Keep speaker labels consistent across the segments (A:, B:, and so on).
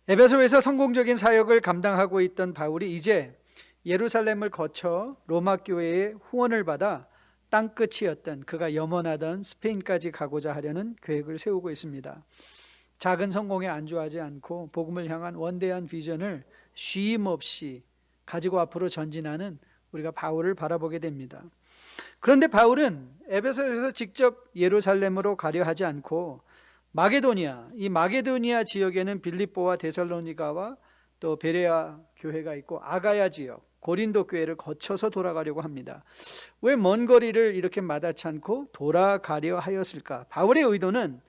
A: 에베소에서 성공적인 사역을 감당하고 있던 바울이 이제 예루살렘을 거쳐 로마 교회의 후원을 받아 땅끝이었던 그가 염원하던 스페인까지 가고자 하려는 계획을 세우고 있습니다. 작은 성공에 안주하지 않고 복음을 향한 원대한 비전을 쉼 없이 가지고 앞으로 전진하는 우리가 바울을 바라보게 됩니다. 그런데 바울은 에베소에서 직접 예루살렘으로 가려 하지 않고 이 마게도니아 지역에는 빌립보와 데살로니가와 또 베레아 교회가 있고 아가야 지역, 고린도 교회를 거쳐서 돌아가려고 합니다. 왜 먼 거리를 이렇게 마다치 않고 돌아가려 하였을까? 바울의 의도는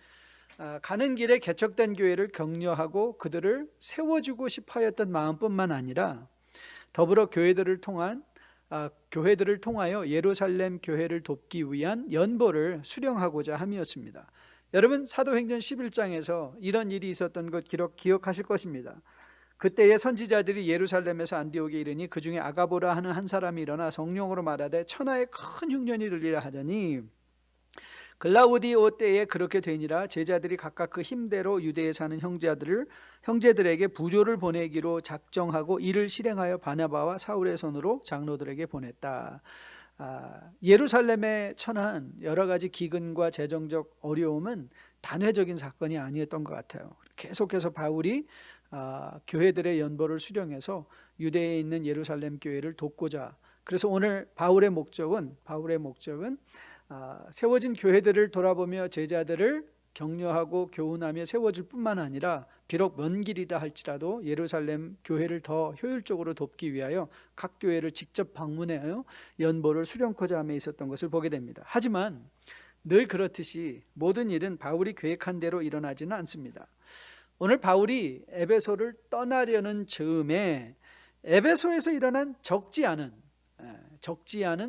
A: 가는 길에 개척된 교회를 격려하고 그들을 세워주고 싶어 하였던 마음뿐만 아니라 더불어 교회들을 통하여 예루살렘 교회를 돕기 위한 연보를 수령하고자 함이었습니다. 여러분, 사도행전 11장에서 이런 일이 있었던 것 기억하실 것입니다. 그때의 선지자들이 예루살렘에서 안디옥에 이르니 그 중에 아가보라 하는 한 사람이 일어나 성령으로 말하되 천하에 큰 흉년이 들리라 하더니 글라우디오 때에 그렇게 되니라. 제자들이 각각 그 힘대로 유대에 사는 형제들에게 부조를 보내기로 작정하고 이를 실행하여 바나바와 사울의 손으로 장로들에게 보냈다. 예루살렘에 처한 여러 가지 기근과 재정적 어려움은 단회적인 사건이 아니었던 것 같아요. 계속해서 바울이 교회들의 연보를 수령해서 유대에 있는 예루살렘 교회를 돕고자, 그래서 오늘 바울의 목적은 세워진 교회들을 돌아보며 제자들을 격려하고 교훈하며 세워줄 뿐만 아니라 비록 먼 길이다 할지라도 예루살렘 교회를 더 효율적으로 돕기 위하여 각 교회를 직접 방문하여 연보를 수령코자 함에 있었던 것을 보게 됩니다. 하지만 늘 그렇듯이 모든 일은 바울이 계획한 대로 일어나지는 않습니다. 오늘 바울이 에베소를 떠나려는 즈음에 에베소에서 일어난 적지 않은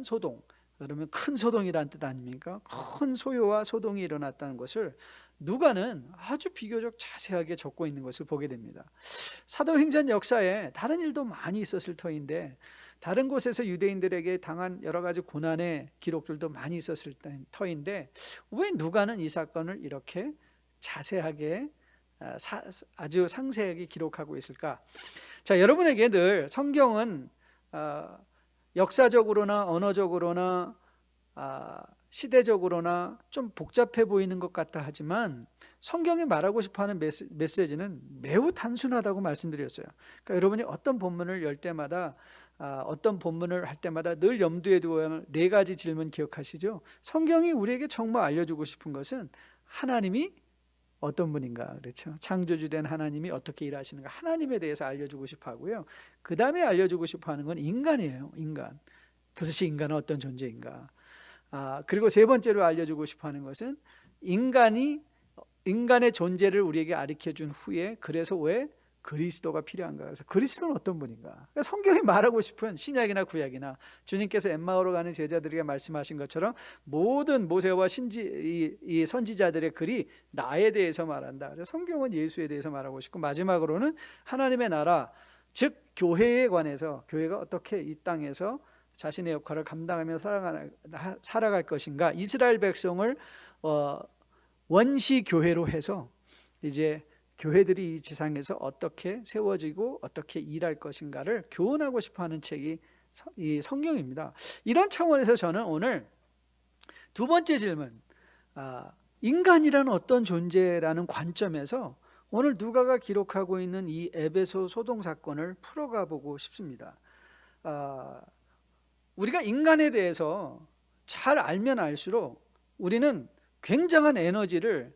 A: 소동, 그러면 큰 소동이란 뜻 아닙니까? 큰 소요와 소동이 일어났다는 것을 누가는 아주 비교적 자세하게 적고 있는 것을 보게 됩니다. 사도행전 역사에 다른 일도 많이 있었을 터인데 다른 곳에서 유대인들에게 당한 여러 가지 고난의 기록들도 많이 있었을 터인데 왜 누가는 이 사건을 이렇게 자세하게 아주 상세하게 기록하고 있을까? 자, 여러분에게 늘 성경은 역사적으로나 언어적으로나 시대적으로나 좀 복잡해 보이는 것 같다 하지만 성경이 말하고 싶어하는 메시지는 매우 단순하다고 말씀드렸어요. 그러니까 여러분이 어떤 본문을 열 때마다 어떤 본문을 할 때마다 늘 염두에 두어야 할 네 가지 질문 기억하시죠? 성경이 우리에게 정말 알려주고 싶은 것은 하나님이 어떤 분인가, 그렇죠? 창조주된 하나님이 어떻게 일하시는가, 하나님에 대해서 알려주고 싶어 하고요. 그 다음에 알려주고 싶어 하는 건 인간이에요. 인간. 도대체 인간은 어떤 존재인가. 그리고 세 번째로 알려주고 싶어 하는 것은 인간의 존재를 우리에게 가르쳐준 후에 그래서 왜 그리스도가 필요한가. 그래서 그리스도는 어떤 분인가. 그러니까 성경이 말하고 싶은 신약이나 구약이나 주님께서 엠마오로 가는 제자들에게 말씀하신 것처럼 모든 모세와 이 선지자들의 글이 나에 대해서 말한다. 그래서 성경은 예수에 대해서 말하고 싶고, 마지막으로는 하나님의 나라, 즉 교회에 관해서 교회가 어떻게 이 땅에서 자신의 역할을 감당하며 살아갈 것인가, 이스라엘 백성을 원시 교회로 해서 이제 교회들이 이 지상에서 어떻게 세워지고 어떻게 일할 것인가를 교훈하고 싶어하는 책이 이 성경입니다. 이런 차원에서 저는 오늘 두 번째 질문, 인간이란 어떤 존재라는 관점에서 오늘 누가가 기록하고 있는 이 에베소 소동 사건을 풀어가 보고 싶습니다. 우리가 인간에 대해서 잘 알면 알수록 우리는 굉장한 에너지를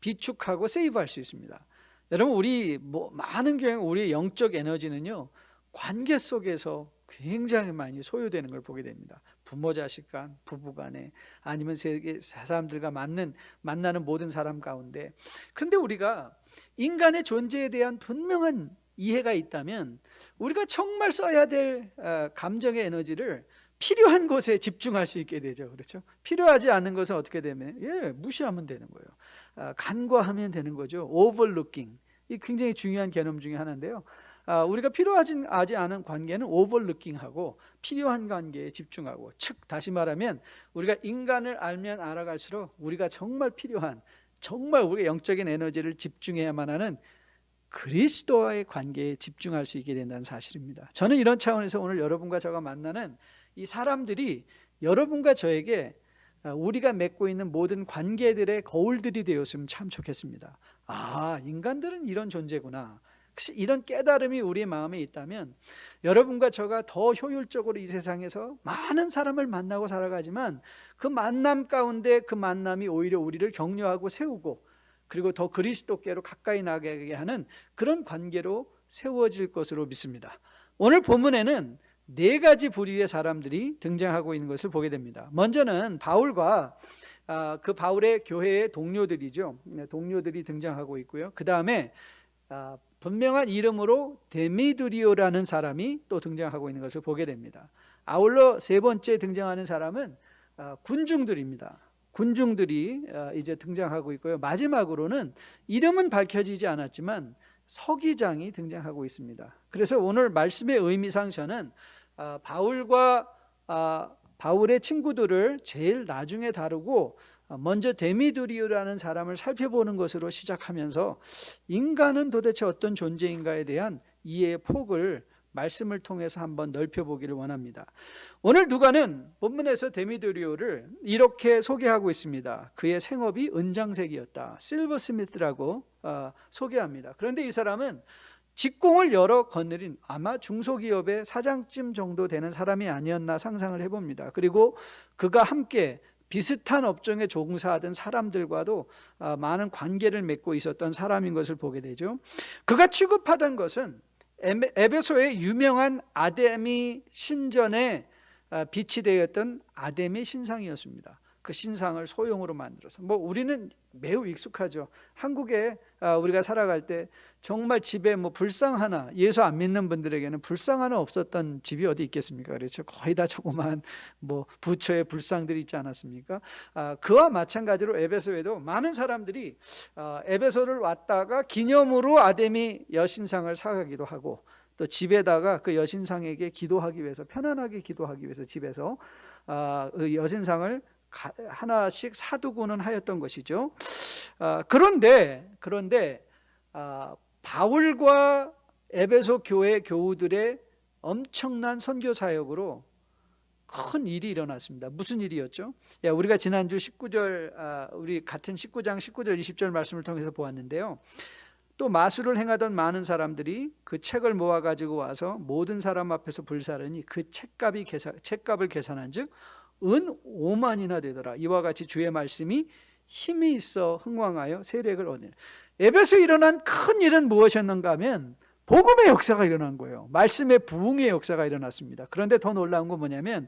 A: 비축하고 세이브할 수 있습니다. 여러분, 우리 많은 경우 우리의 영적 에너지는요, 관계 속에서 굉장히 많이 소요되는 걸 보게 됩니다. 부모 자식 간, 부부 간에, 아니면 세계 사람들과 만나는 모든 사람 가운데. 그런데 우리가 인간의 존재에 대한 분명한 이해가 있다면 우리가 정말 써야 될 감정의 에너지를 필요한 곳에 집중할 수 있게 되죠. 그렇죠? 필요하지 않은 것은 어떻게 되면 무시하면 되는 거예요. 간과하면 되는 거죠. 오버루킹. 이 굉장히 중요한 개념 중에 하나인데요. 우리가 필요하지 않은 관계는 오버루킹하고 필요한 관계에 집중하고, 다시 말하면 우리가 인간을 알면 알아갈수록 우리가 정말 필요한, 정말 우리의 영적인 에너지를 집중해야만 하는 그리스도와의 관계에 집중할 수 있게 된다는 사실입니다. 저는 이런 차원에서 오늘 여러분과 제가 만나는 이 사람들이 여러분과 저에게 우리가 맺고 있는 모든 관계들의 거울들이 되었으면 참 좋겠습니다. 아, 인간들은 이런 존재구나. 이런 깨달음이 우리의 마음에 있다면 여러분과 저가 더 효율적으로 이 세상에서 많은 사람을 만나고 살아가지만 그 만남 가운데 그 만남이 오히려 우리를 격려하고 세우고 그리고 더 그리스도께로 가까이 나가게 하는 그런 관계로 세워질 것으로 믿습니다. 오늘 본문에는 4가지 부류의 사람들이 등장하고 있는 것을 보게 됩니다. 먼저는 바울과 그 바울의 교회의 동료들이죠. 동료들이 등장하고 있고요. 그 다음에 분명한 이름으로 데미드리오라는 사람이 또 등장하고 있는 것을 보게 됩니다. 아울러 3번째 등장하는 사람은 군중들입니다. 군중들이 이제 등장하고 있고요. 마지막으로는 이름은 밝혀지지 않았지만 서기장이 등장하고 있습니다. 그래서 오늘 말씀의 의미상 저는 바울과 바울의 친구들을 제일 나중에 다루고 먼저 데미드리오라는 사람을 살펴보는 것으로 시작하면서 인간은 도대체 어떤 존재인가에 대한 이해의 폭을 말씀을 통해서 한번 넓혀보기를 원합니다. 오늘 누가는 본문에서 데미드리오를 이렇게 소개하고 있습니다. 그의 생업이 은장색이었다. 실버스미스라고 소개합니다. 그런데 이 사람은 직공을 여러 거느린 아마 중소기업의 사장쯤 정도 되는 사람이 아니었나 상상을 해봅니다. 그리고 그가 함께 비슷한 업종에 종사하던 사람들과도 많은 관계를 맺고 있었던 사람인 것을 보게 되죠. 그가 취급하던 것은 에베소의 유명한 아데미 신전에 비치되었던 아데미 신상이었습니다. 그 신상을 소형으로 만들어서 우리는 매우 익숙하죠. 한국에 우리가 살아갈 때 정말 집에 불상 하나, 예수 안 믿는 분들에게는 불상 하나 없었던 집이 어디 있겠습니까? 그렇죠. 거의 다 조그만 부처의 불상들이 있지 않았습니까? 그와 마찬가지로 에베소에도 많은 사람들이 에베소를 왔다가 기념으로 아데미 여신상을 사가기도 하고 또 집에다가 그 여신상에게 기도하기 위해서 편안하게 기도하기 위해서 집에서 그 여신상을 하나씩 사두고는 하였던 것이죠. 그런데 바울과 에베소 교회 교우들의 엄청난 선교 사역으로 큰 일이 일어났습니다. 무슨 일이었죠? 우리가 지난주 19절 우리 같은 19장 19절 20절 말씀을 통해서 보았는데요. 또 마술을 행하던 많은 사람들이 그 책을 모아 가지고 와서 모든 사람 앞에서 불사르니 그 책값을 계산한즉 은 5만이나 되더라. 이와 같이 주의 말씀이 힘이 있어 흥왕하여 세력을 얻으니. 에베소에 일어난 큰 일은 무엇이었는가 하면 복음의 역사가 일어난 거예요. 말씀의 부흥의 역사가 일어났습니다. 그런데 더 놀라운 건 뭐냐면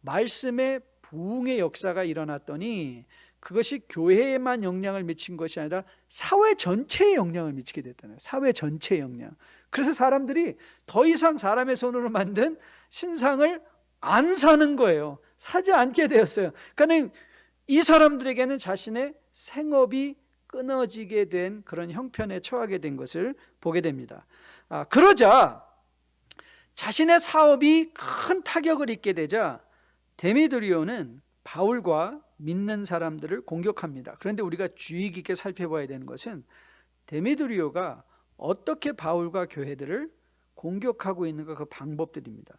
A: 말씀의 부흥의 역사가 일어났더니 그것이 교회에만 영향을 미친 것이 아니라 사회 전체에 영향을 미치게 됐다는 거예요. 사회 전체의 영향. 그래서 사람들이 더 이상 사람의 손으로 만든 신상을 안 사는 거예요. 사지 않게 되었어요. 그러니까 이 사람들에게는 자신의 생업이 끊어지게 된 그런 형편에 처하게 된 것을 보게 됩니다. 그러자 자신의 사업이 큰 타격을 입게 되자 데미드리오는 바울과 믿는 사람들을 공격합니다. 그런데 우리가 주의 깊게 살펴봐야 되는 것은 데미드리오가 어떻게 바울과 교회들을 공격하고 있는가 그 방법들입니다.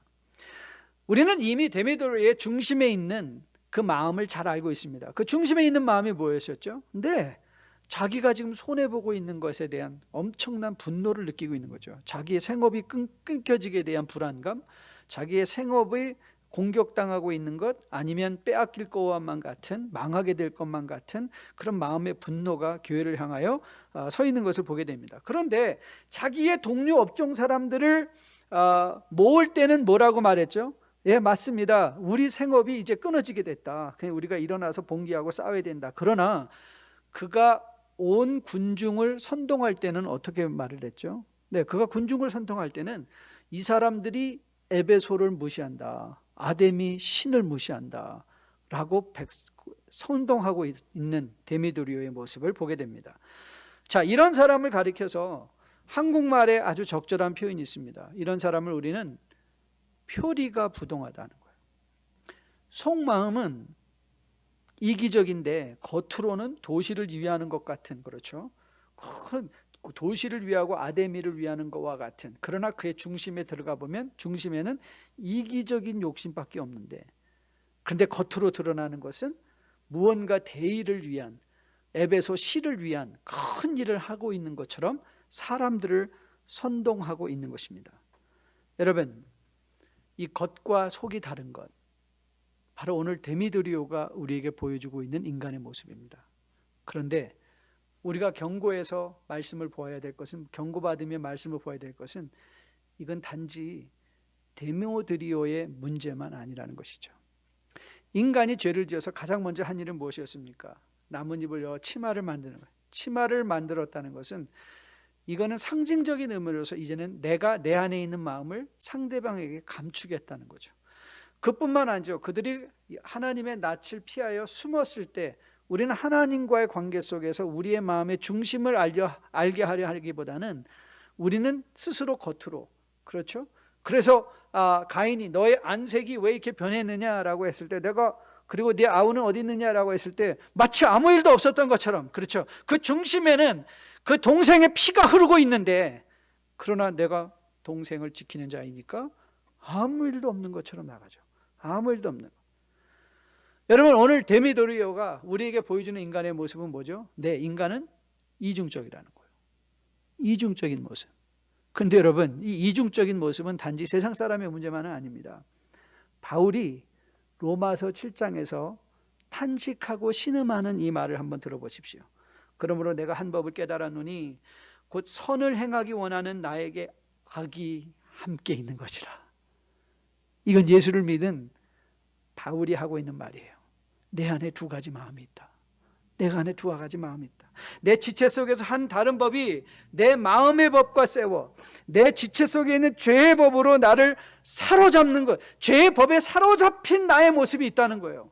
A: 우리는 이미 데미드리오의 중심에 있는 그 마음을 잘 알고 있습니다. 그 중심에 있는 마음이 뭐였었죠? 근데 자기가 지금 손해보고 있는 것에 대한 엄청난 분노를 느끼고 있는 거죠. 자기의 생업이 끊겨지게 대한 불안감, 자기의 생업이 공격당하고 있는 것, 아니면 빼앗길 것만 같은, 망하게 될 것만 같은 그런 마음의 분노가 교회를 향하여 서 있는 것을 보게 됩니다. 그런데 자기의 동료 업종 사람들을 모을 때는 뭐라고 말했죠? 예, 맞습니다. 우리 생업이 이제 끊어지게 됐다. 그냥 우리가 일어나서 봉기하고 싸워야 된다. 그러나 그가 온 군중을 선동할 때는 어떻게 말을 했죠? 네, 그가 군중을 선동할 때는 이 사람들이 에베소를 무시한다. 아데미 신을 무시한다. 라고 선동하고 있는 데미드리오의 모습을 보게 됩니다. 자, 이런 사람을 가리켜서 한국말에 아주 적절한 표현이 있습니다. 이런 사람을 우리는 표리가 부동하다는 거예요. 속마음은 이기적인데 겉으로는 도시를 위하는 것 같은, 그렇죠? 도시를 위하고 아데미를 위하는 것과 같은, 그러나 그의 중심에 들어가 보면 중심에는 이기적인 욕심밖에 없는데, 그런데 겉으로 드러나는 것은 무언가 대의를 위한, 에베소 시를 위한 큰 일을 하고 있는 것처럼 사람들을 선동하고 있는 것입니다. 여러분, 이 겉과 속이 다른 것, 바로 오늘 데미드리오가 우리에게 보여주고 있는 인간의 모습입니다. 그런데 우리가 경고에서 말씀을 보아야 될 것은, 경고받으며 말씀을 보아야 될 것은, 이건 단지 데미드리오의 문제만 아니라는 것이죠. 인간이 죄를 지어서 가장 먼저 한 일은 무엇이었습니까? 나뭇잎을 여어 치마를 만드는 거예요. 치마를 만들었다는 것은, 이거는 상징적인 의미로서 이제는 내가 내 안에 있는 마음을 상대방에게 감추겠다는 거죠. 그뿐만 아니죠. 그들이 하나님의 낯을 피하여 숨었을 때 우리는 하나님과의 관계 속에서 우리의 마음의 중심을 알게 하려 하기보다는 우리는 스스로 겉으로, 그렇죠? 그래서 가인이 너의 안색이 왜 이렇게 변했느냐라고 했을 때, 내가 그리고 네 아우는 어디 있느냐라고 했을 때 마치 아무 일도 없었던 것처럼, 그렇죠? 그 중심에는 그 동생의 피가 흐르고 있는데, 그러나 내가 동생을 지키는 자이니까 아무 일도 없는 것처럼 나가죠. 아무 일도 없는 것. 여러분, 오늘 데미드리오가 우리에게 보여주는 인간의 모습은 뭐죠? 네, 인간은 이중적이라는 거예요. 이중적인 모습. 근데 여러분, 이 이중적인 모습은 단지 세상 사람의 문제만은 아닙니다. 바울이 로마서 7장에서 탄식하고 신음하는 이 말을 한번 들어보십시오. 그러므로 내가 한 법을 깨달았노니 곧 선을 행하기 원하는 나에게 악이 함께 있는 것이라. 이건 예수를 믿은 바울이 하고 있는 말이에요. 내 안에 두 가지 마음이 있다. 내가 안에 두 가지 마음이 있다. 내 지체 속에서 한 다른 법이 내 마음의 법과 싸워 내 지체 속에 있는 죄의 법으로 나를 사로잡는 것, 죄의 법에 사로잡힌 나의 모습이 있다는 거예요.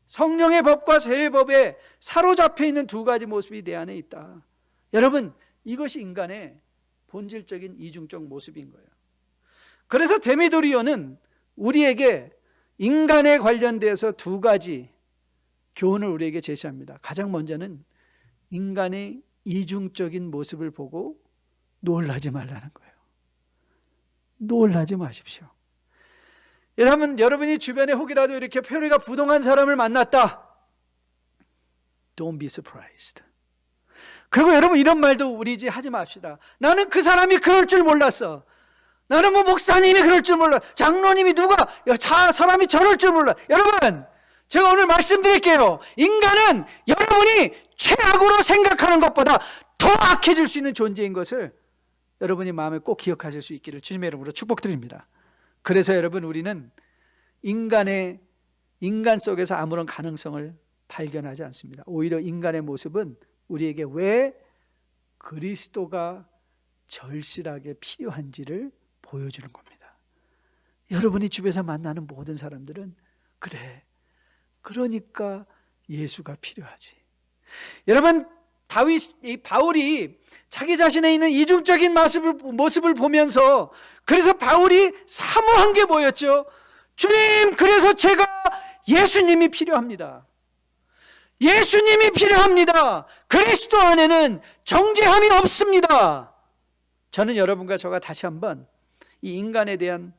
A: 성령의 법과 죄의 법에 사로잡혀 있는 두 가지 모습이 내 안에 있다. 여러분, 이것이 인간의 본질적인 이중적 모습인 거예요. 그래서 데미드리오는 우리에게 인간에 관련돼서 두 가지 교훈을 우리에게 제시합니다. 가장 먼저는 인간의 이중적인 모습을 보고 놀라지 말라는 거예요. 놀라지 마십시오. 여러분이 주변에 혹이라도 이렇게 표리가 부동한 사람을 만났다. Don't be surprised. 그리고 여러분, 이런 말도 우리 이제 하지 맙시다. 나는 그 사람이 그럴 줄 몰랐어. 나는 목사님이 그럴 줄 몰라. 장로님이 사람이 저럴 줄 몰라. 여러분, 제가 오늘 말씀드릴게요. 인간은 여러분이 최악으로 생각하는 것보다 더 악해질 수 있는 존재인 것을 여러분이 마음에 꼭 기억하실 수 있기를 주님의 이름으로 축복드립니다. 그래서 여러분, 우리는 인간 속에서 아무런 가능성을 발견하지 않습니다. 오히려 인간의 모습은 우리에게 왜 그리스도가 절실하게 필요한지를 보여주는 겁니다. 여러분이 주변에서 만나는 모든 사람들은 그래, 그러니까 예수가 필요하지. 여러분, 바울이 자기 자신에 있는 이중적인 모습을 보면서, 그래서 바울이 사모한 게 뭐였죠? 주님, 그래서 제가 예수님이 필요합니다. 예수님이 필요합니다. 그리스도 안에는 정죄함이 없습니다. 저는 여러분과 저가 다시 한번 이 인간에 대한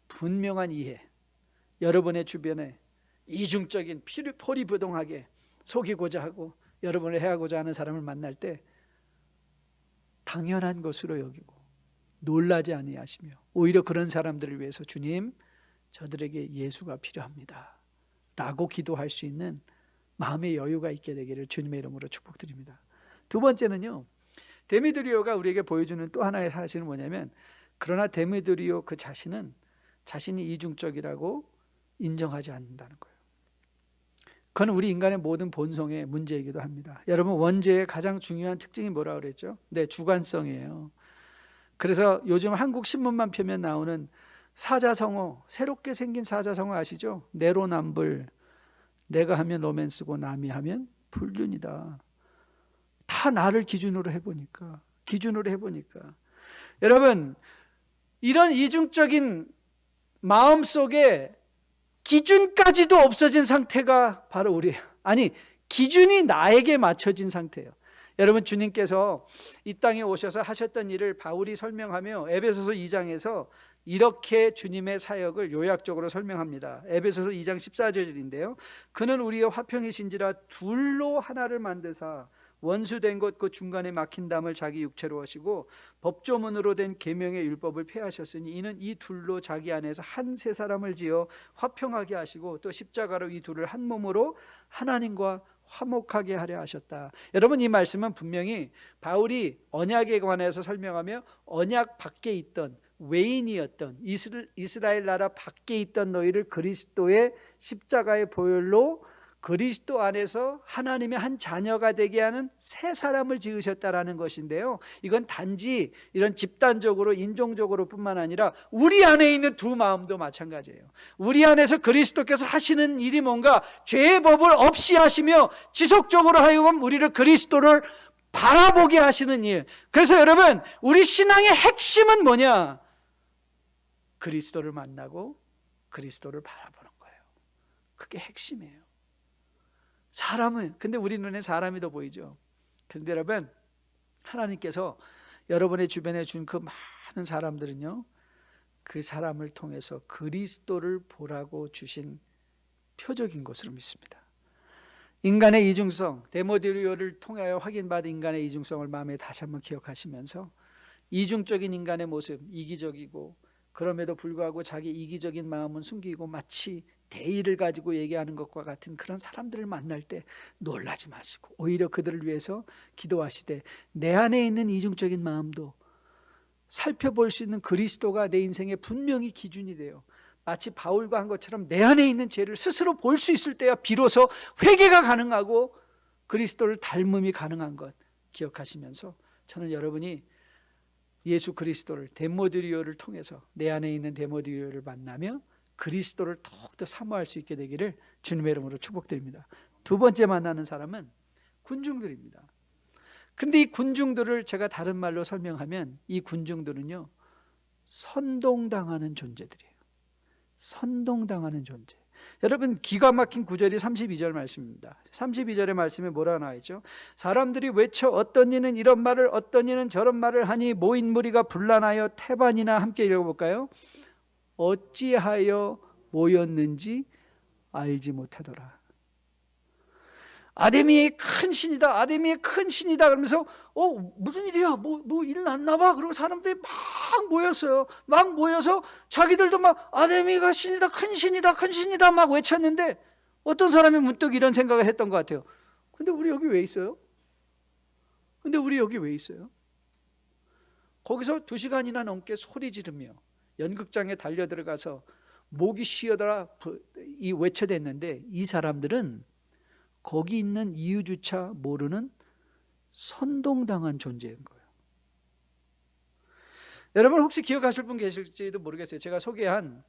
A: 분명한 이해, 여러분의 주변에 이중적인 포리부동하게 속이고자 하고 여러분을 해하고자 하는 사람을 만날 때 당연한 것으로 여기고 놀라지 아니하시며, 오히려 그런 사람들을 위해서 주님, 저들에게 예수가 필요합니다 라고 기도할 수 있는 마음의 여유가 있게 되기를 주님의 이름으로 축복드립니다. 두 번째는요, 데미드리오가 우리에게 보여주는 또 하나의 사실은 뭐냐면, 그러나 데미드리오 그 자신이 이중적이라고 인정하지 않는다는 거예요. 그건 우리 인간의 모든 본성의 문제이기도 합니다. 여러분, 원죄의 가장 중요한 특징이 뭐라고 그랬죠? 네, 주관성이에요. 그래서 요즘 한국 신문만 펴면 나오는 사자성어, 새롭게 생긴 사자성어 아시죠? 내로남불, 내가 하면 로맨스고 남이 하면 불륜이다. 다 나를 기준으로 해보니까 여러분, 이런 이중적인 마음속에 기준까지도 없어진 상태가 바로 기준이 나에게 맞춰진 상태예요. 여러분, 주님께서 이 땅에 오셔서 하셨던 일을 바울이 설명하며 에베소서 2장에서 이렇게 주님의 사역을 요약적으로 설명합니다. 에베소서 2장 14절인데요. 그는 우리의 화평이신지라 둘로 하나를 만드사 원수된 것 그 중간에 막힌 담을 자기 육체로 하시고 법조문으로 된 계명의 율법을 폐하셨으니 이는 이 둘로 자기 안에서 한 세 사람을 지어 화평하게 하시고 또 십자가로 이 둘을 한 몸으로 하나님과 화목하게 하려 하셨다. 여러분, 이 말씀은 분명히 바울이 언약에 관해서 설명하며 언약 밖에 있던 외인이었던 이스라엘 나라 밖에 있던 너희를 그리스도의 십자가의 보혈로 그리스도 안에서 하나님의 한 자녀가 되게 하는 새 사람을 지으셨다라는 것인데요, 이건 단지 이런 집단적으로 인종적으로 뿐만 아니라 우리 안에 있는 두 마음도 마찬가지예요. 우리 안에서 그리스도께서 하시는 일이 뭔가 죄의 법을 없이 하시며 지속적으로 하여금 우리를 그리스도를 바라보게 하시는 일. 그래서 여러분, 우리 신앙의 핵심은 뭐냐? 그리스도를 만나고 그리스도를 바라보는 거예요. 그게 핵심이에요. 사람은, 근데 우리 눈에 사람이 더 보이죠. 근데 여러분, 하나님께서 여러분의 주변에 준 그 많은 사람들은요, 그 사람을 통해서 그리스도를 보라고 주신 표적인 것으로 믿습니다. 인간의 이중성, 데모디오를 통하여 확인받은 인간의 이중성을 마음에 다시 한번 기억하시면서 이중적인 인간의 모습, 이기적이고 그럼에도 불구하고 자기 이기적인 마음은 숨기고 마치 대의를 가지고 얘기하는 것과 같은 그런 사람들을 만날 때 놀라지 마시고 오히려 그들을 위해서 기도하시되 내 안에 있는 이중적인 마음도 살펴볼 수 있는 그리스도가 내 인생에 분명히 기준이 돼요. 마치 바울과 한 것처럼 내 안에 있는 죄를 스스로 볼 수 있을 때야 비로소 회개가 가능하고 그리스도를 닮음이 가능한 것 기억하시면서 저는 여러분이 예수 그리스도를 데모드리오를 통해서 내 안에 있는 데모드리오를 만나며 그리스도를 더욱더 사모할 수 있게 되기를 주님의 이름으로 축복드립니다. 두 번째 만나는 사람은 군중들입니다. 그런데 이 군중들을 제가 다른 말로 설명하면 이 군중들은요, 선동당하는 존재들이에요. 선동당하는 존재. 여러분, 기가 막힌 구절이 32절 말씀입니다. 32절의 말씀에 뭐라 나와 있죠? 사람들이 외쳐 어떤 이는 이런 말을 어떤 이는 저런 말을 하니 모인 무리가 분란하여 태반이나 함께 읽어볼까요? 어찌하여 모였는지 알지 못하더라. 아데미의 큰 신이다, 아데미의 큰 신이다 그러면서 무슨 일이야, 뭐 일 났나 봐. 그리고 사람들이 막 모였어요. 막 모여서 자기들도 막 아데미가 신이다, 큰 신이다, 큰 신이다 막 외쳤는데 어떤 사람이 문득 이런 생각을 했던 것 같아요. 근데 우리 여기 왜 있어요? 거기서 2시간이나 넘게 소리 지르며 연극장에 달려 들어가서 목이 쉬어더라 이 외쳐댔는데 이 사람들은 거기 있는 이유조차 모르는 선동당한 존재인 거예요. 여러분 혹시 기억하실 분 계실지도 모르겠어요. 제가 소개한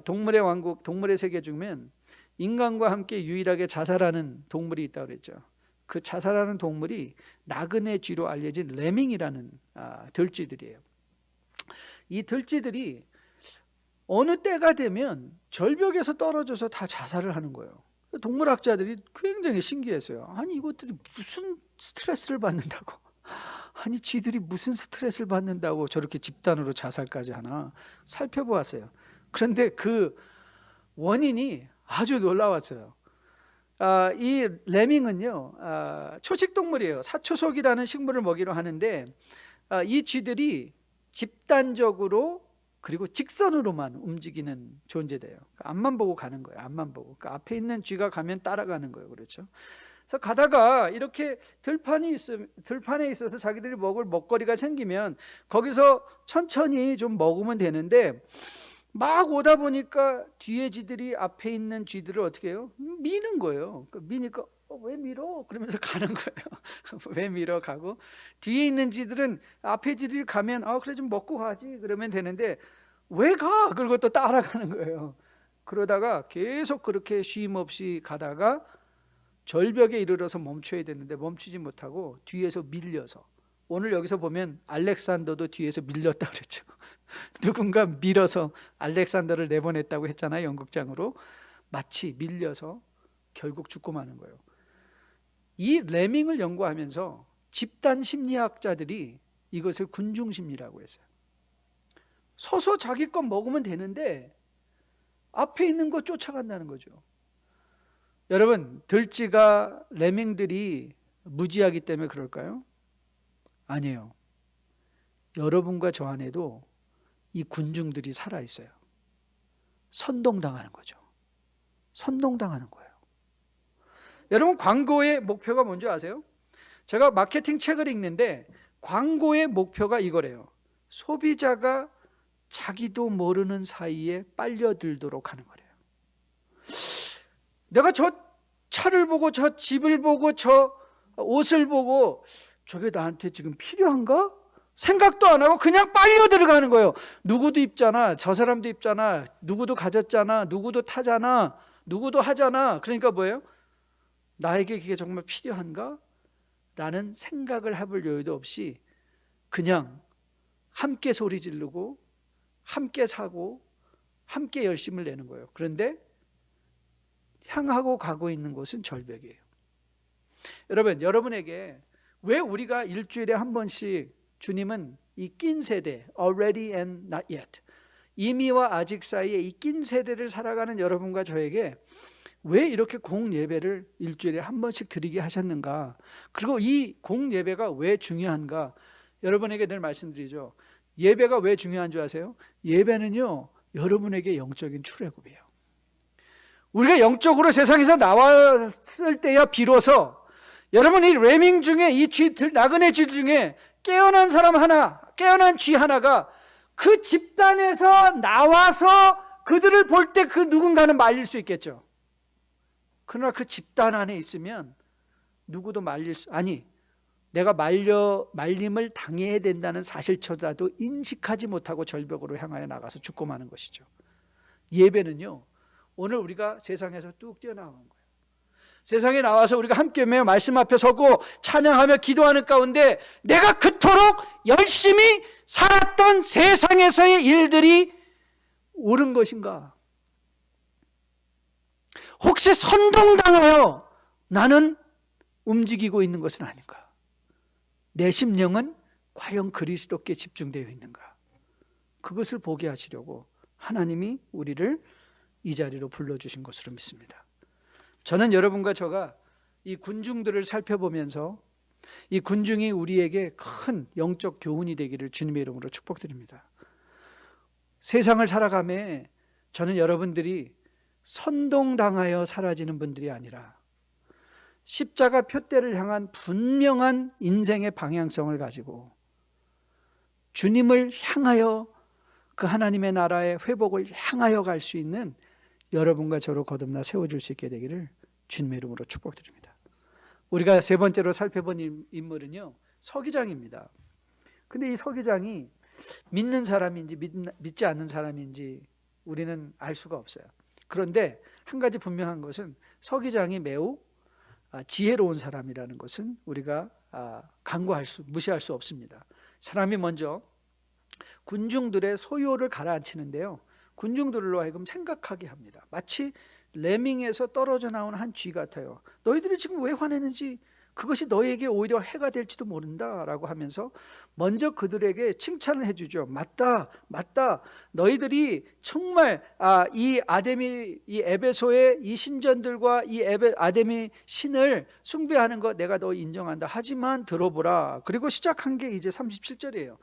A: 동물의 왕국, 동물의 세계 중에는 인간과 함께 유일하게 자살하는 동물이 있다고 그랬죠. 그 자살하는 동물이 나그네 쥐로 알려진 레밍이라는 들쥐들이에요. 이 들쥐들이 어느 때가 되면 절벽에서 떨어져서 다 자살을 하는 거예요. 동물학자들이 굉장히 신기했어요. 아니 이것들이 무슨 스트레스를 받는다고, 아니 쥐들이 무슨 스트레스를 받는다고 저렇게 집단으로 자살까지 하나 살펴보았어요. 그런데 그 원인이 아주 놀라웠어요. 이 레밍은요, 초식동물이에요. 사초석이라는 식물을 먹이로 하는데 이 쥐들이 집단적으로 그리고 직선으로만 움직이는 존재돼요. 앞만 보고 가는 거예요. 앞만 보고. 그러니까 앞에 있는 쥐가 가면 따라가는 거예요. 그렇죠? 그래서 가다가 이렇게 들판에 있어서 자기들이 먹을 먹거리가 생기면 거기서 천천히 좀 먹으면 되는데 막 오다 보니까 뒤에 쥐들이 앞에 있는 쥐들을 어떻게 해요? 미는 거예요. 그러니까 미니까 왜 밀어? 그러면서 가는 거예요. 왜 밀어 가고 뒤에 있는 쥐들은 앞에 쥐들이 가면 그래 좀 먹고 가지 그러면 되는데 왜 가? 그리고 또 따라가는 거예요. 그러다가 계속 그렇게 쉼 없이 가다가 절벽에 이르러서 멈춰야 되는데 멈추지 못하고 뒤에서 밀려서, 오늘 여기서 보면 알렉산더도 뒤에서 밀렸다고 그랬죠. 누군가 밀어서 알렉산더를 내보냈다고 했잖아요. 연극장으로. 마치 밀려서 결국 죽고 마는 거예요. 이 레밍을 연구하면서 집단 심리학자들이 이것을 군중 심리라고 했어요. 서서 자기 것 먹으면 되는데 앞에 있는 거 쫓아간다는 거죠. 여러분, 들쥐가 레밍들이 무지하기 때문에 그럴까요? 아니에요. 여러분과 저 안에도 이 군중들이 살아있어요. 선동당하는 거죠. 선동당하는 거예요. 여러분, 광고의 목표가 뭔지 아세요? 제가 마케팅 책을 읽는데 광고의 목표가 이거래요. 소비자가 자기도 모르는 사이에 빨려들도록 하는 거래요. 내가 저 차를 보고 저 집을 보고 저 옷을 보고 저게 나한테 지금 필요한가? 생각도 안 하고 그냥 빨려 들어가는 거예요. 누구도 입잖아. 저 사람도 입잖아. 누구도 가졌잖아. 누구도 타잖아. 누구도 하잖아. 그러니까 뭐예요? 나에게 그게 정말 필요한가? 라는 생각을 해볼 여유도 없이 그냥 함께 소리 지르고 함께 사고 함께 열심을 내는 거예요. 그런데 향하고 가고 있는 곳은 절벽이에요. 여러분, 여러분에게 왜 우리가 일주일에 한 번씩 주님은 이 낀 세대, already and not yet, 이미와 아직 사이에 이 낀 세대를 살아가는 여러분과 저에게 왜 이렇게 공예배를 일주일에 한 번씩 드리게 하셨는가? 그리고 이 공예배가 왜 중요한가? 여러분에게 늘 말씀드리죠. 예배가 왜 중요한 줄 아세요? 예배는요, 여러분에게 영적인 출애굽이에요. 우리가 영적으로 세상에서 나왔을 때야 비로소 여러분이 레밍 중에 이 나그네 쥐 중에 깨어난 사람 하나, 깨어난 쥐 하나가 그 집단에서 나와서 그들을 볼 때 그 누군가는 말릴 수 있겠죠. 그러나 그 집단 안에 있으면 누구도 내가 말림을 당해야 된다는 사실조차도 인식하지 못하고 절벽으로 향하여 나가서 죽고 마는 것이죠. 예배는요, 오늘 우리가 세상에서 뚝 뛰어나온 거예요. 세상에 나와서 우리가 함께 말씀 앞에 서고 찬양하며 기도하는 가운데 내가 그토록 열심히 살았던 세상에서의 일들이 옳은 것인가? 혹시 선동당하여 나는 움직이고 있는 것은 아닌가? 내 심령은 과연 그리스도께 집중되어 있는가? 그것을 보게 하시려고 하나님이 우리를 이 자리로 불러주신 것으로 믿습니다. 저는 여러분과 저가 이 군중들을 살펴보면서 이 군중이 우리에게 큰 영적 교훈이 되기를 주님의 이름으로 축복드립니다. 세상을 살아가며 저는 여러분들이 선동당하여 사라지는 분들이 아니라 십자가 표대를 향한 분명한 인생의 방향성을 가지고 주님을 향하여 그 하나님의 나라의 회복을 향하여 갈 수 있는 여러분과 저로 거듭나 세워줄 수 있게 되기를 주님의 이름으로 축복드립니다. 우리가 세 번째로 살펴본 인물은요, 서기장입니다. 근데 이 서기장이 믿는 사람인지 믿지 않는 사람인지 우리는 알 수가 없어요. 그런데 한 가지 분명한 것은 서기장이 매우 지혜로운 사람이라는 것은 우리가 무시할 수 없습니다. 사람이 먼저 군중들의 소요를 가라앉히는데요, 군중들로 하여금 생각하게 합니다. 마치 레밍에서 떨어져 나온 한 쥐 같아요. 너희들이 지금 왜 화내는지, 그것이 너희에게 오히려 해가 될지도 모른다라고 하면서 먼저 그들에게 칭찬을 해주죠. 맞다. 너희들이 정말 이 에베소의 이 신전들과 이 아데미 신을 숭배하는 거 내가 너 인정한다. 하지만 들어보라. 그리고 시작한 게 이제 37절이에요.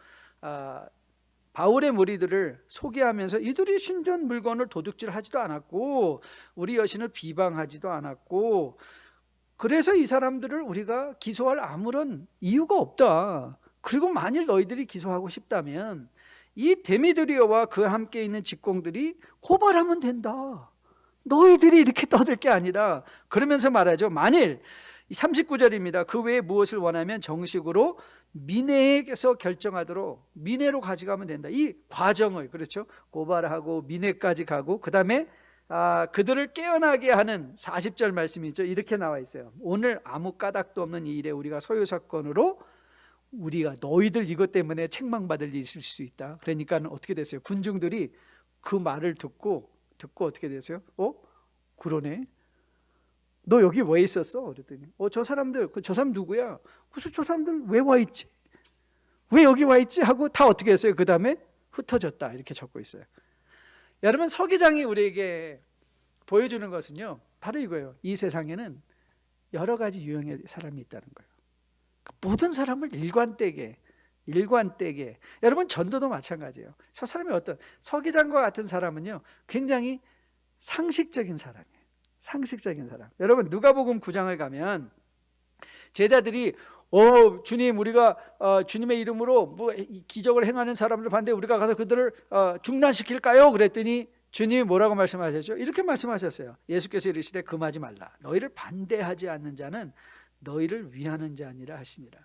A: 바울의 무리들을 소개하면서 이들이 신전 물건을 도둑질하지도 않았고 우리 여신을 비방하지도 않았고, 그래서 이 사람들을 우리가 기소할 아무런 이유가 없다. 그리고 만일 너희들이 기소하고 싶다면 이 데미드리오와 그 함께 있는 직공들이 고발하면 된다. 너희들이 이렇게 떠들 게 아니다. 그러면서 말하죠. 만일 39절입니다. 그 외에 무엇을 원하면 정식으로 민회에서 결정하도록 민회로 가져가면 된다. 이 과정을, 그렇죠, 고발하고 민회까지 가고 그 다음에 그들을 깨어나게 하는 40절 말씀이죠. 이렇게 나와 있어요. 오늘 아무 까닭도 없는 이 일에 우리가 소요 사건으로 우리가 너희들 이것 때문에 책망받을 일이 있을 수 있다. 그러니까 어떻게 됐어요? 군중들이 그 말을 듣고 어떻게 됐어요? 그러네. 너 여기 왜 있었어? 그랬더니 저 사람들, 저 사람 누구야? 그래서 저 사람들 왜 와 있지? 왜 여기 와 있지? 하고 다 어떻게 했어요? 그 다음에 흩어졌다 이렇게 적고 있어요. 여러분, 서기장이 우리에게 보여주는 것은요, 바로 이거예요. 이 세상에는 여러 가지 유형의 사람이 있다는 거예요. 모든 사람을 일관되게, 여러분, 전도도 마찬가지예요. 저 사람이 어떤, 서기장과 같은 사람은요 굉장히 상식적인 사람이에요. 상식적인 사람. 여러분, 누가복음 9장을 가면 제자들이 주님, 우리가 주님의 이름으로 뭐 기적을 행하는 사람들 봤는데 우리가 가서 그들을 중단시킬까요? 그랬더니 주님이 뭐라고 말씀하셨죠? 이렇게 말씀하셨어요. 예수께서 이르시되 금하지 말라. 너희를 반대하지 않는 자는 너희를 위하는 자니라 하시니라.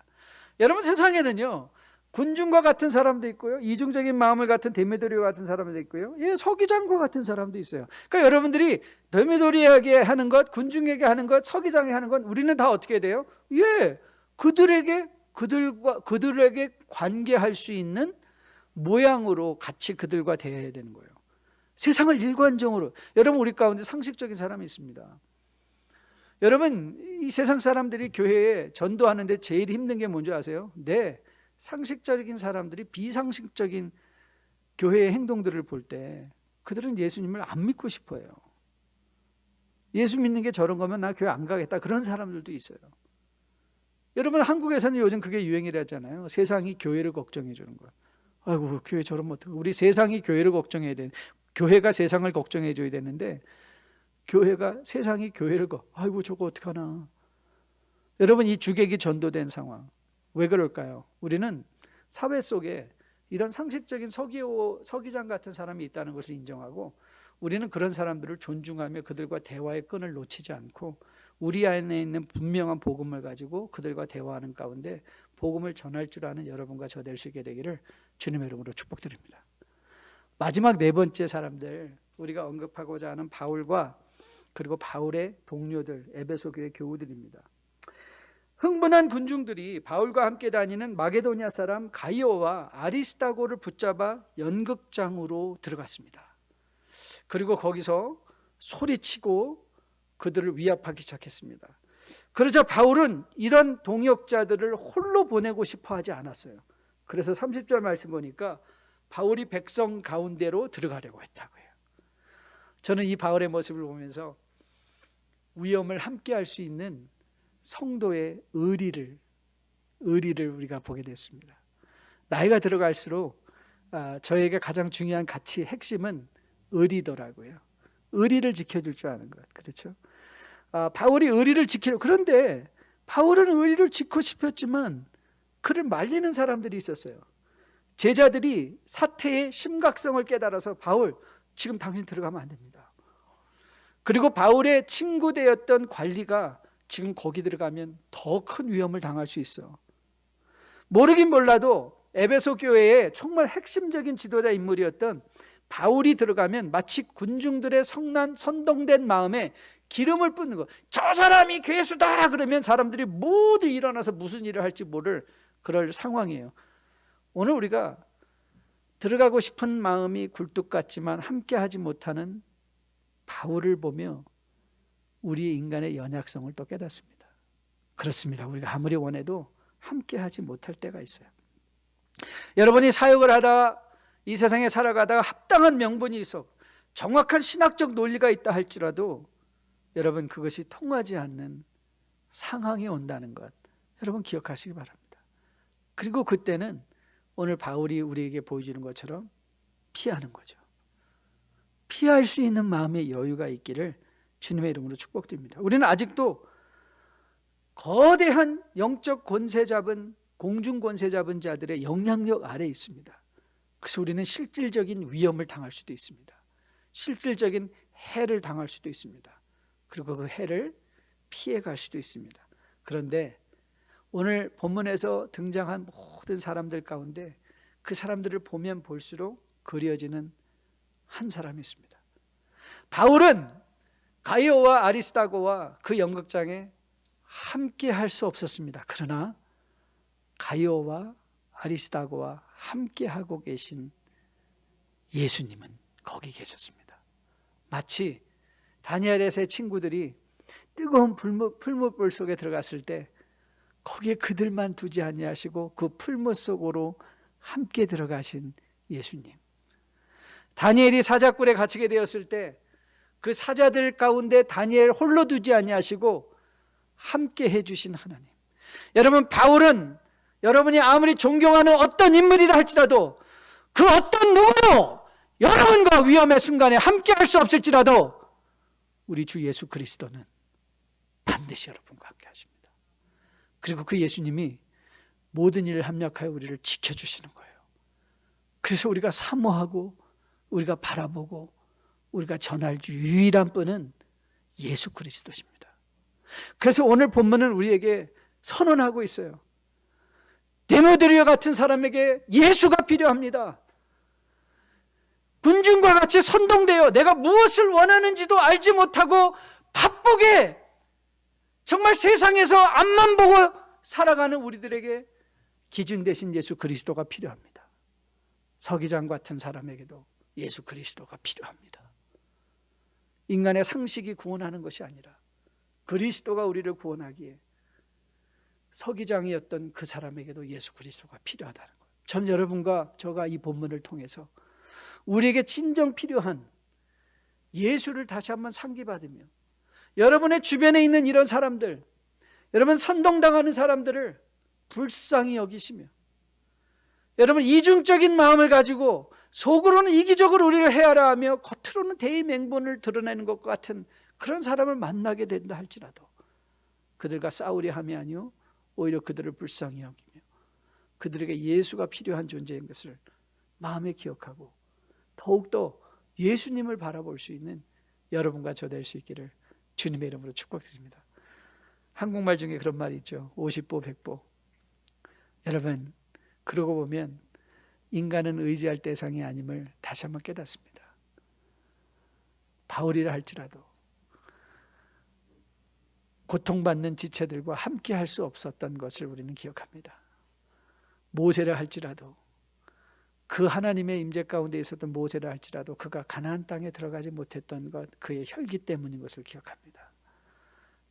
A: 여러분, 세상에는요 군중과 같은 사람도 있고요, 이중적인 마음을 갖은 데메드리와 같은 사람도 있고요, 서기장과 같은 사람도 있어요. 그러니까 여러분들이 데메드리에게 하는 것, 군중에게 하는 것, 서기장에게 하는 것, 우리는 다 어떻게 돼요? 그들에게 관계할 수 있는 모양으로 같이 그들과 대해야 되는 거예요. 세상을 일관적으로. 여러분, 우리 가운데 상식적인 사람이 있습니다. 여러분, 이 세상 사람들이 교회에 전도하는데 제일 힘든 게 뭔지 아세요? 네, 상식적인 사람들이 비상식적인 교회의 행동들을 볼 때 그들은 예수님을 안 믿고 싶어요. 예수 믿는 게 저런 거면 나 교회 안 가겠다, 그런 사람들도 있어요. 여러분, 한국에서는 요즘 그게 유행이라잖아요. 세상이 교회를 걱정해 주는 거. 아이고, 교회 저러면 어떡해. 우리 세상이 교회를 걱정해야 돼. 교회가 세상을 걱정해 줘야 되는데 교회가 세상이 교회를 아이고 저거 어떡하나. 여러분, 이 주객이 전도된 상황, 왜 그럴까요? 우리는 사회 속에 이런 상식적인 서기장 같은 사람이 있다는 것을 인정하고, 우리는 그런 사람들을 존중하며 그들과 대화의 끈을 놓치지 않고 우리 안에 있는 분명한 복음을 가지고 그들과 대화하는 가운데 복음을 전할 줄 아는 여러분과 저 될 수 있게 되기를 주님의 이름으로 축복드립니다. 마지막 네 번째 사람들, 우리가 언급하고자 하는 바울과 그리고 바울의 동료들, 에베소 교회 교우들입니다. 흥분한 군중들이 바울과 함께 다니는 마게도냐 사람 가이오와 아리스다고를 붙잡아 연극장으로 들어갔습니다. 그리고 거기서 소리치고 그들을 위압하기 시작했습니다. 그러자 바울은 이런 동역자들을 홀로 보내고 싶어 하지 않았어요. 그래서 30절 말씀 보니까 바울이 백성 가운데로 들어가려고 했다고 해요. 저는 이 바울의 모습을 보면서 위험을 함께 할 수 있는 성도의 의리를 우리가 보게 됐습니다. 나이가 들어갈수록 저에게 가장 중요한 가치, 핵심은 의리더라고요. 의리를 지켜줄 줄 아는 것. 그렇죠? 바울이 의리를 그런데 바울은 의리를 지키고 싶었지만 그를 말리는 사람들이 있었어요. 제자들이 사태의 심각성을 깨달아서 바울, 지금 당신 들어가면 안 됩니다. 그리고 바울의 친구 되었던 관리가 지금 거기 들어가면 더 큰 위험을 당할 수 있어. 모르긴 몰라도 에베소 교회의 정말 핵심적인 지도자 인물이었던 바울이 들어가면 마치 군중들의 선동된 마음에 기름을 붓는 거. 저 사람이 괴수다 그러면 사람들이 모두 일어나서 무슨 일을 할지 모를 그럴 상황이에요. 오늘 우리가 들어가고 싶은 마음이 굴뚝 같지만 함께 하지 못하는 바울을 보며 우리의 인간의 연약성을 또 깨닫습니다. 그렇습니다. 우리가 아무리 원해도 함께 하지 못할 때가 있어요. 여러분이 사역을 하다 이 세상에 살아가다가 합당한 명분이 있어 정확한 신학적 논리가 있다 할지라도 여러분, 그것이 통하지 않는 상황이 온다는 것 여러분 기억하시기 바랍니다. 그리고 그때는 오늘 바울이 우리에게 보여주는 것처럼 피하는 거죠. 피할 수 있는 마음의 여유가 있기를 주님의 이름으로 축복드립니다. 우리는 아직도 거대한 영적 권세 잡은, 공중 권세 잡은 자들의 영향력 아래에 있습니다. 그래서 우리는 실질적인 위험을 당할 수도 있습니다. 실질적인 해를 당할 수도 있습니다. 그리고 그 해를 피해갈 수도 있습니다. 그런데 오늘 본문에서 등장한 모든 사람들 가운데 그 사람들을 보면 볼수록 그려지는 한 사람이 있습니다. 바울은 가이오와 아리스다고와 그 연극장에 함께 할 수 없었습니다. 그러나 가이오와 아리스다고와 함께 하고 계신 예수님은 거기 계셨습니다. 마치 다니엘의 세 친구들이 뜨거운 풀무불 속에 들어갔을 때 거기에 그들만 두지 아니하시고 그 풀무 속으로 함께 들어가신 예수님. 다니엘이 사자굴에 갇히게 되었을 때 그 사자들 가운데 다니엘 홀로 두지 아니하시고 함께 해주신 하나님. 여러분, 바울은 여러분이 아무리 존경하는 어떤 인물이라 할지라도 그 어떤 누구도 여러분과 위험의 순간에 함께 할 수 없을지라도 우리 주 예수 그리스도는 반드시 여러분과 함께 하십니다. 그리고 그 예수님이 모든 일을 합력하여 우리를 지켜주시는 거예요. 그래서 우리가 사모하고 우리가 바라보고 우리가 전할 유일한 분은 예수 그리스도십니다. 그래서 오늘 본문은 우리에게 선언하고 있어요. 데메드리오 같은 사람에게 예수가 필요합니다. 군중과 같이 선동되어 내가 무엇을 원하는지도 알지 못하고 바쁘게 정말 세상에서 앞만 보고 살아가는 우리들에게 기준 되신 예수 그리스도가 필요합니다. 서기장 같은 사람에게도 예수 그리스도가 필요합니다. 인간의 상식이 구원하는 것이 아니라 그리스도가 우리를 구원하기에 서기장이었던 그 사람에게도 예수 그리스도가 필요하다는 거예요. 저는 여러분과 저가 이 본문을 통해서 우리에게 진정 필요한 예수를 다시 한번 상기받으며 여러분의 주변에 있는 이런 사람들, 여러분 선동당하는 사람들을 불쌍히 여기시며 여러분 이중적인 마음을 가지고 속으로는 이기적으로 우리를 해하라 하며 겉으로는 대의맹분을 드러내는 것 같은 그런 사람을 만나게 된다 할지라도 그들과 싸우려 함이 아니요 오히려 그들을 불쌍히 여기며 그들에게 예수가 필요한 존재인 것을 마음에 기억하고 더욱더 예수님을 바라볼 수 있는 여러분과 저 될 수 있기를 주님의 이름으로 축복드립니다. 한국말 중에 그런 말이 있죠. 50보 100보. 여러분, 그러고 보면 인간은 의지할 대상이 아님을 다시 한번 깨닫습니다. 바울이라 할지라도 고통받는 지체들과 함께 할 수 없었던 것을 우리는 기억합니다. 모세라 할지라도 그 하나님의 임재 가운데 있었던 모세라 할지라도 그가 가나안 땅에 들어가지 못했던 것 그의 혈기 때문인 것을 기억합니다.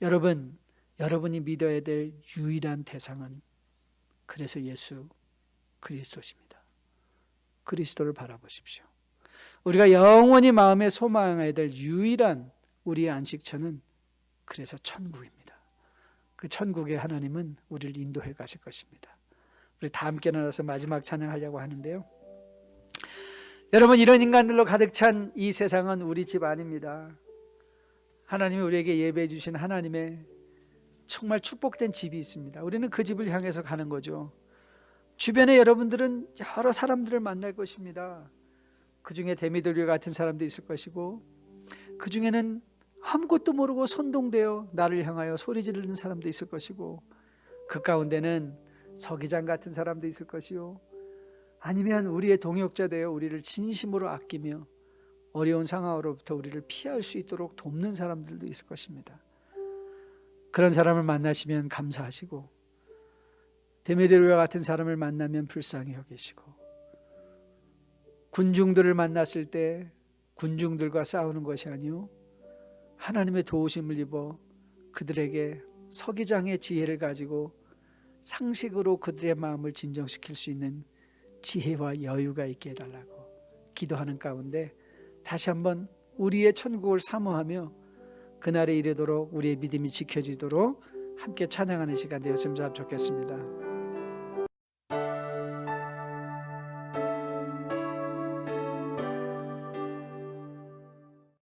A: 여러분, 여러분이 믿어야 될 유일한 대상은 그래서 예수 그리스도십니다. 그리스도를 바라보십시오. 우리가 영원히 마음에 소망해야 될 유일한 우리의 안식처는 그래서 천국입니다. 그 천국의 하나님은 우리를 인도해 가실 것입니다. 우리 다 함께 나눠서 마지막 찬양하려고 하는데요. 여러분, 이런 인간들로 가득 찬 이 세상은 우리 집 아닙니다. 하나님이 우리에게 예배해 주신 하나님의 정말 축복된 집이 있습니다. 우리는 그 집을 향해서 가는 거죠. 주변에 여러분들은 여러 사람들을 만날 것입니다. 그 중에 데미드리오 같은 사람도 있을 것이고 그 중에는 아무것도 모르고 선동되어 나를 향하여 소리 지르는 사람도 있을 것이고 그 가운데는 서기장 같은 사람도 있을 것이요 아니면 우리의 동역자 되어 우리를 진심으로 아끼며 어려운 상황으로부터 우리를 피할 수 있도록 돕는 사람들도 있을 것입니다. 그런 사람을 만나시면 감사하시고 데메드리오와 같은 사람을 만나면 불쌍히 여기시고 군중들을 만났을 때 군중들과 싸우는 것이 아니요 하나님의 도우심을 입어 그들에게 서기장의 지혜를 가지고 상식으로 그들의 마음을 진정시킬 수 있는 지혜와 여유가 있게 해달라고 기도하는 가운데 다시 한번 우리의 천국을 사모하며 그날에 이르도록 우리의 믿음이 지켜지도록 함께 찬양하는 시간 되었으면 좋겠습니다.